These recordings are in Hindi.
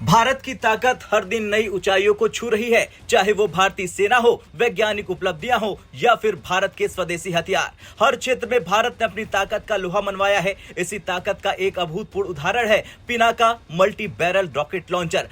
भारत की ताकत हर दिन नई ऊंचाइयों को छू रही है, चाहे वो भारतीय सेना हो, वैज्ञानिक उपलब्धियां हो या फिर भारत के स्वदेशी हथियार। हर क्षेत्र में भारत ने अपनी ताकत का लोहा मनवाया है। इसी ताकत का एक अभूतपूर्व उदाहरण है Pinaka multi barrel rocket launcher.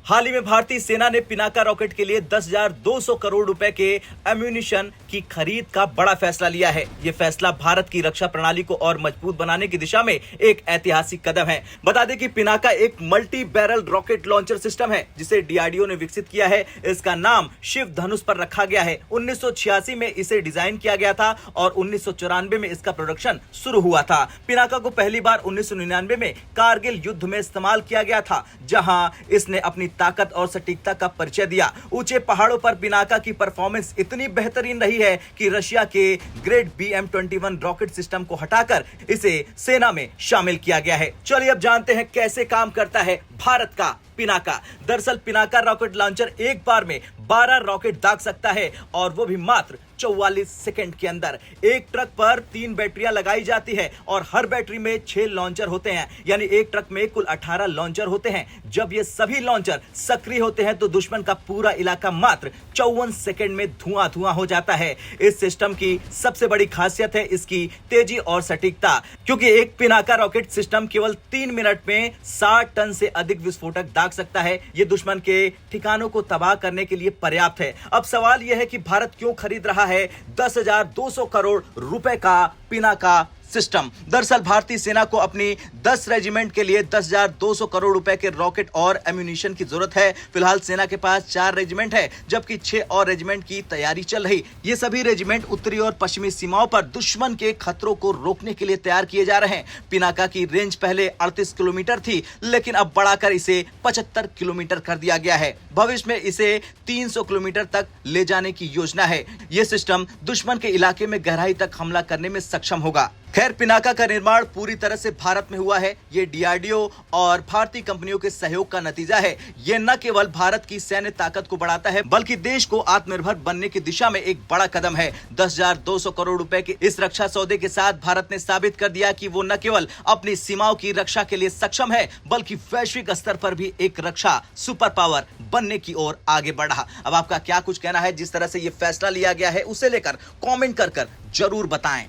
हाल ही में भारतीय सेना ने पिनाका रॉकेट के लिए 10,200 करोड़ रुपए के एम्यूनिशन की खरीद का बड़ा फैसला लिया है। यह फैसला भारत की रक्षा प्रणाली को और मजबूत बनाने की दिशा में एक ऐतिहासिक कदम है। बता दें कि पिनाका एक multi barrel rocket launcher system है जिसे डीआरडीओ ने विकसित किया है। इसका नाम शिव धनुष पर रखा गया है। 1986 में इसे डिजाइन किया गया था और 1994 में इसका प्रोडक्शन शुरू हुआ था। पिनाका को पहली बार 1999 में कारगिल युद्ध में इस्तेमाल किया गया था, जहां इसने अपनी ताकत और सटीकता का परिचय दिया। ऊंचे पहाड़ों पर पिनाका की परफॉर्मेंस इतनी बेहतरीन रही है कि रशिया के ग्रेट BM-21 रॉकेट सिस्टम को हटाकर इसे सेना में शामिल किया गया है। चलिए अब जानते हैं कैसे काम करता है भारत का पिनाका। दरअसल पिनाका रॉकेट लॉन्चर एक बार में 12 रॉकेट दाग सकता है और वो भी मात्र 44 सेकंड के अंदर। एक ट्रक पर 3 बैटरियां लगाई जाती है और हर बैटरी में 6 लॉन्चर होते हैं, यानी एक ट्रक में कुल 18 लॉन्चर होते हैं। जब ये सभी लॉन्चर सक्रिय होते हैं तो दुश्मन का पूरा इलाका मात्र 54 सेकंड में धुआं धुआं हो जाता है। इस सिस्टम की सबसे बड़ी खासियत है इसकी तेजी और सटीकता, क्योंकि एक पिनाका रॉकेट सिस्टम केवल 3 मिनट में 60 टन से अधिक विस्फोटक दाग सकता है। ये दुश्मन के ठिकानों को तबाह करने के लिए पर्याप्त है। अब सवाल यह है कि भारत क्यों खरीद रहा है 10,200 करोड़ रुपए का पिनाका सिस्टम। दरअसल भारतीय सेना को अपनी 10 रेजिमेंट के लिए 10,200 करोड़ रुपए के रॉकेट और एम्यूनिशन की जरूरत है। फिलहाल सेना के पास 4 रेजिमेंट है, जबकि 6 और रेजिमेंट की तैयारी चल रही। ये सभी रेजिमेंट उत्तरी और पश्चिमी सीमाओं पर दुश्मन के खतरों को रोकने के लिए तैयार किए जा रहे हैं। पिनाका की रेंज पहले 38 किलोमीटर थी, लेकिन अब बढ़ाकर इसे 75 किलोमीटर कर दिया गया है। भविष्य में इसे 300 किलोमीटर तक ले जाने की योजना है। यह सिस्टम दुश्मन के इलाके में गहराई तक हमला करने में सक्षम होगा। खैर, पिनाका का निर्माण पूरी तरह से भारत में हुआ है। ये डीआरडीओ और भारतीय कंपनियों के सहयोग का नतीजा है। ये न केवल भारत की सैन्य ताकत को बढ़ाता है, बल्कि देश को आत्मनिर्भर बनने की दिशा में एक बड़ा कदम है। 10,200 करोड़ रुपए के इस रक्षा सौदे के साथ भारत ने साबित कर दिया कि वो न केवल अपनी सीमाओं की रक्षा के लिए सक्षम है, बल्कि वैश्विक स्तर पर भी एक रक्षा सुपर पावर बनने की ओर आगे बढ़ा। अब आपका क्या कुछ कहना है जिस तरह से ये फैसला लिया गया है, उसे लेकर कॉमेंट कर जरूर बताएं।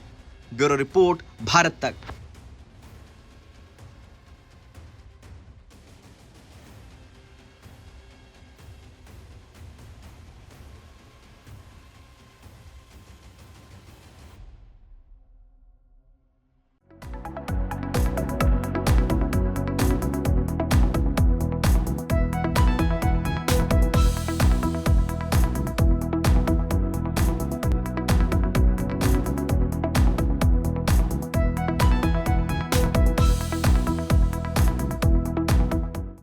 ब्यूरो रिपोर्ट, भारत तक।